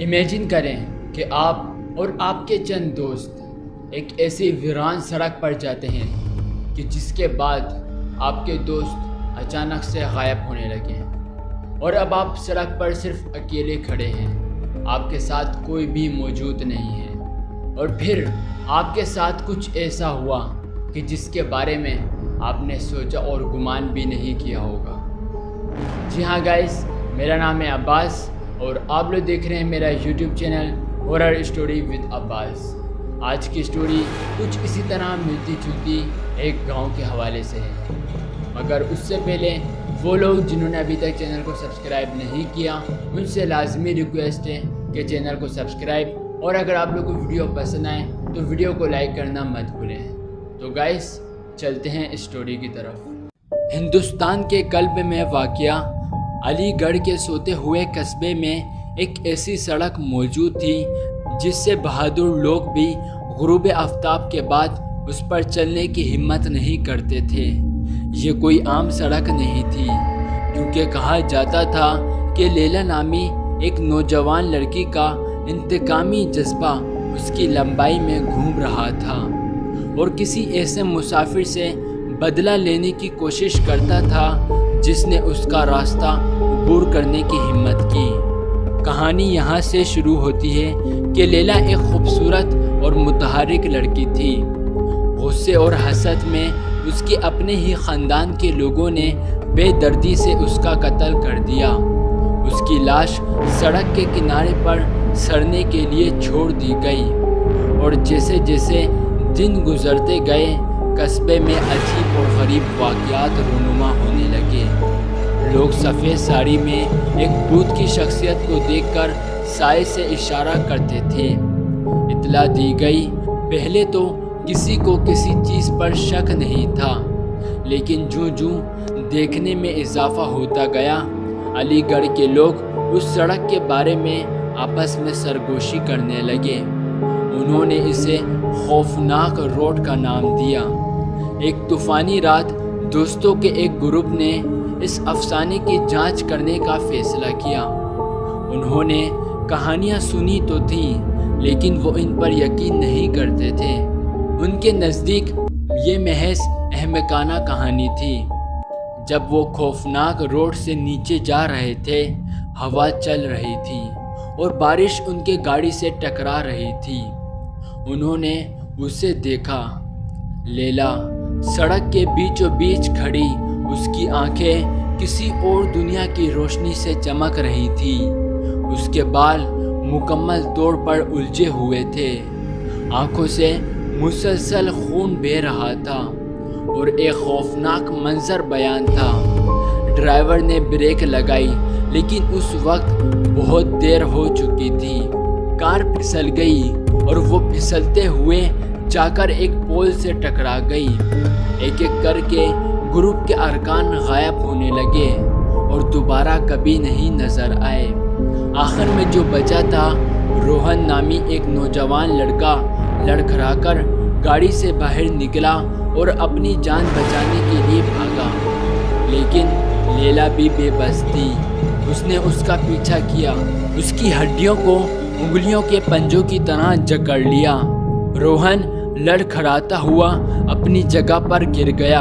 Imagine کریں کہ آپ اور آپ کے چند دوست ایک ایسی ویران سڑک پر جاتے ہیں کہ جس کے بعد آپ کے دوست اچانک سے غائب ہونے لگے ہیں اور اب آپ سڑک پر صرف اکیلے کھڑے ہیں، آپ کے ساتھ کوئی بھی موجود نہیں ہے، اور پھر آپ کے ساتھ کچھ ایسا ہوا کہ جس کے بارے میں آپ نے سوچا اور گمان بھی نہیں کیا ہوگا۔ جی ہاں گائز، میرا نام ہے عباس اور آپ لوگ دیکھ رہے ہیں میرا YouTube channel horror story with عباس۔ آج کی اسٹوری کچھ اسی طرح ملتی جلتی ایک گاؤں کے حوالے سے ہے، مگر اس سے پہلے وہ لوگ جنہوں نے ابھی تک چینل کو سبسکرائب نہیں کیا ان سے لازمی ریکویسٹ ہے کہ چینل کو سبسکرائب، اور اگر آپ لوگ کو ویڈیو پسند آئے تو ویڈیو کو لائک کرنا مت بھولیں۔ تو گائز چلتے ہیں اسٹوری کی طرف۔ ہندوستان کے قلب میں واقع علی گڑھ کے سوتے ہوئے قصبے میں ایک ایسی سڑک موجود تھی جس سے بہادر لوگ بھی غروب آفتاب کے بعد اس پر چلنے کی ہمت نہیں کرتے تھے۔ یہ کوئی عام سڑک نہیں تھی، کیونکہ کہا جاتا تھا کہ لیلا نامی ایک نوجوان لڑکی کا انتقامی جذبہ اس کی لمبائی میں گھوم رہا تھا اور کسی ایسے مسافر سے بدلہ لینے کی کوشش کرتا تھا جس نے اس کا راستہ عبور کرنے کی ہمت کی۔ کہانی یہاں سے شروع ہوتی ہے کہ لیلا ایک خوبصورت اور متحرک لڑکی تھی۔ غصے اور حسد میں اس کے اپنے ہی خاندان کے لوگوں نے بے دردی سے اس کا قتل کر دیا۔ اس کی لاش سڑک کے کنارے پر سڑنے کے لیے چھوڑ دی گئی، اور جیسے جیسے دن گزرتے گئے قصبے میں عجیب اور غریب واقعات رونما ہونے لگے۔ لوگ سفید ساڑی میں ایک بھوت کی شخصیت کو دیکھ کر سائے سے اشارہ کرتے تھے۔ اطلاع دی گئی۔ پہلے تو کسی کو کسی چیز پر شک نہیں تھا، لیکن جوں دیکھنے میں اضافہ ہوتا گیا، علی گڑھ کے لوگ اس سڑک کے بارے میں آپس میں سرگوشی کرنے لگے۔ انہوں نے اسے خوفناک روڈ کا نام دیا۔ ایک طوفانی رات دوستوں کے ایک گروپ نے اس افسانے کی جانچ کرنے کا فیصلہ کیا۔ انہوں نے کہانیاں سنی تو تھیں، لیکن وہ ان پر یقین نہیں کرتے تھے۔ ان کے نزدیک یہ محض احمقانہ کہانی تھی۔ جب وہ خوفناک روڈ سے نیچے جا رہے تھے، ہوا چل رہی تھی اور بارش ان کے گاڑی سے ٹکرا رہی تھی۔ انہوں نے اسے دیکھا۔ لیلا سڑک کے بیچوں بیچ کھڑی، اس کی آنکھیں کسی اور دنیا کی روشنی سے چمک رہی تھی۔ اس کے بال مکمل طور پر الجھے ہوئے تھے، آنکھوں سے مسلسل خون بہہ رہا تھا اور ایک خوفناک منظر بیان تھا۔ ڈرائیور نے بریک لگائی، لیکن اس وقت بہت دیر ہو چکی تھی۔ کار پھسل گئی اور وہ پھسلتے ہوئے جا کر ایک پول سے ٹکرا گئی۔ ایک ایک کر کے گروپ کے ارکان غائب ہونے لگے اور دوبارہ کبھی نہیں نظر آئے۔ آخر میں جو بچا تھا، روہن نامی ایک نوجوان لڑکا لڑکھڑا کر گاڑی سے باہر نکلا اور اپنی جان بچانے کے لیے بھاگا، لیکن لیلا بھی بے بس تھی۔ اس نے اس کا پیچھا کیا، اس کی ہڈیوں کو انگلیوں کے پنجوں کی طرح جکڑ لیا۔ روہن لڑکھڑاتا ہوا اپنی جگہ پر گر گیا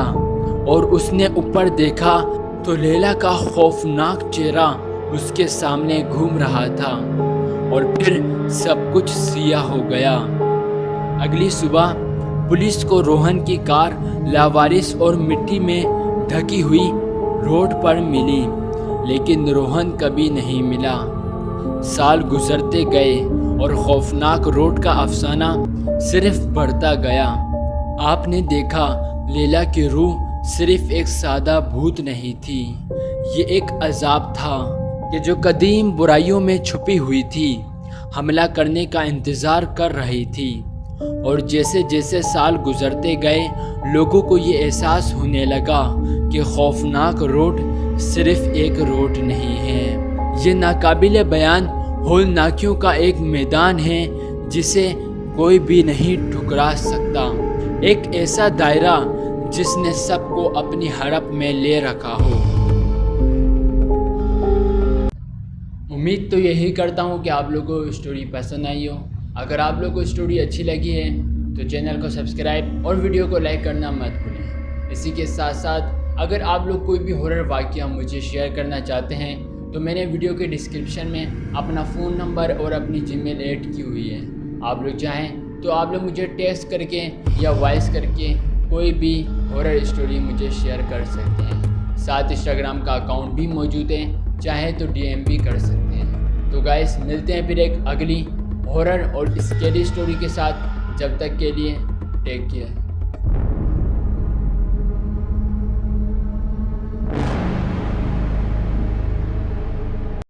اور اس نے اوپر دیکھا تو لیلا کا خوفناک چہرہ اس کے سامنے گھوم رہا تھا، اور پھر سب کچھ سیاہ ہو گیا۔ اگلی صبح پولیس کو روہن کی کار لاوارث اور مٹی میں ڈھکی ہوئی روڈ پر ملی، لیکن روہن کبھی نہیں ملا۔ سال گزرتے گئے اور خوفناک روڈ کا افسانہ صرف بڑھتا گیا۔ آپ نے دیکھا لیلا کی روح صرف ایک سادہ بھوت نہیں تھی، یہ ایک عذاب تھا کہ جو قدیم برائیوں میں چھپی ہوئی تھی، حملہ کرنے کا انتظار کر رہی تھی۔ اور جیسے جیسے سال گزرتے گئے، لوگوں کو یہ احساس ہونے لگا کہ خوفناک روڈ صرف ایک روڈ نہیں ہے، یہ ناقابل بیان ہولناکیوں کا ایک میدان ہے جسے کوئی بھی نہیں ٹھکرا سکتا، ایک ایسا دائرہ جس نے سب کو اپنی ہڑپ میں لے رکھا ہو۔ امید تو یہی کرتا ہوں کہ آپ لوگوں کو اسٹوری پسند آئی ہو۔ اگر آپ لوگوں کو اسٹوری اچھی لگی ہے تو چینل کو سبسکرائب اور ویڈیو کو لائک کرنا مت بھولیں۔ اسی کے ساتھ ساتھ اگر آپ لوگ کوئی بھی ہارر واقعہ مجھے شیئر کرنا چاہتے ہیں تو میں نے ویڈیو کے ڈسکرپشن میں اپنا فون نمبر اور اپنی جی میل ایڈ کی ہوئی ہے۔ آپ لوگ چاہیں تو آپ لوگ مجھے ٹیکسٹ کر کے یا وائس کر کے کوئی بھی ہارر اسٹوری مجھے شیئر کر سکتے ہیں۔ ساتھ انسٹاگرام کا اکاؤنٹ بھی موجود ہے، چاہیں تو ڈی ایم بھی کر سکتے ہیں۔ تو گائز ملتے ہیں پھر ایک اگلی ہارر اور اسکیری اسٹوری کے ساتھ، جب تک کے لیے ٹیک کیئر۔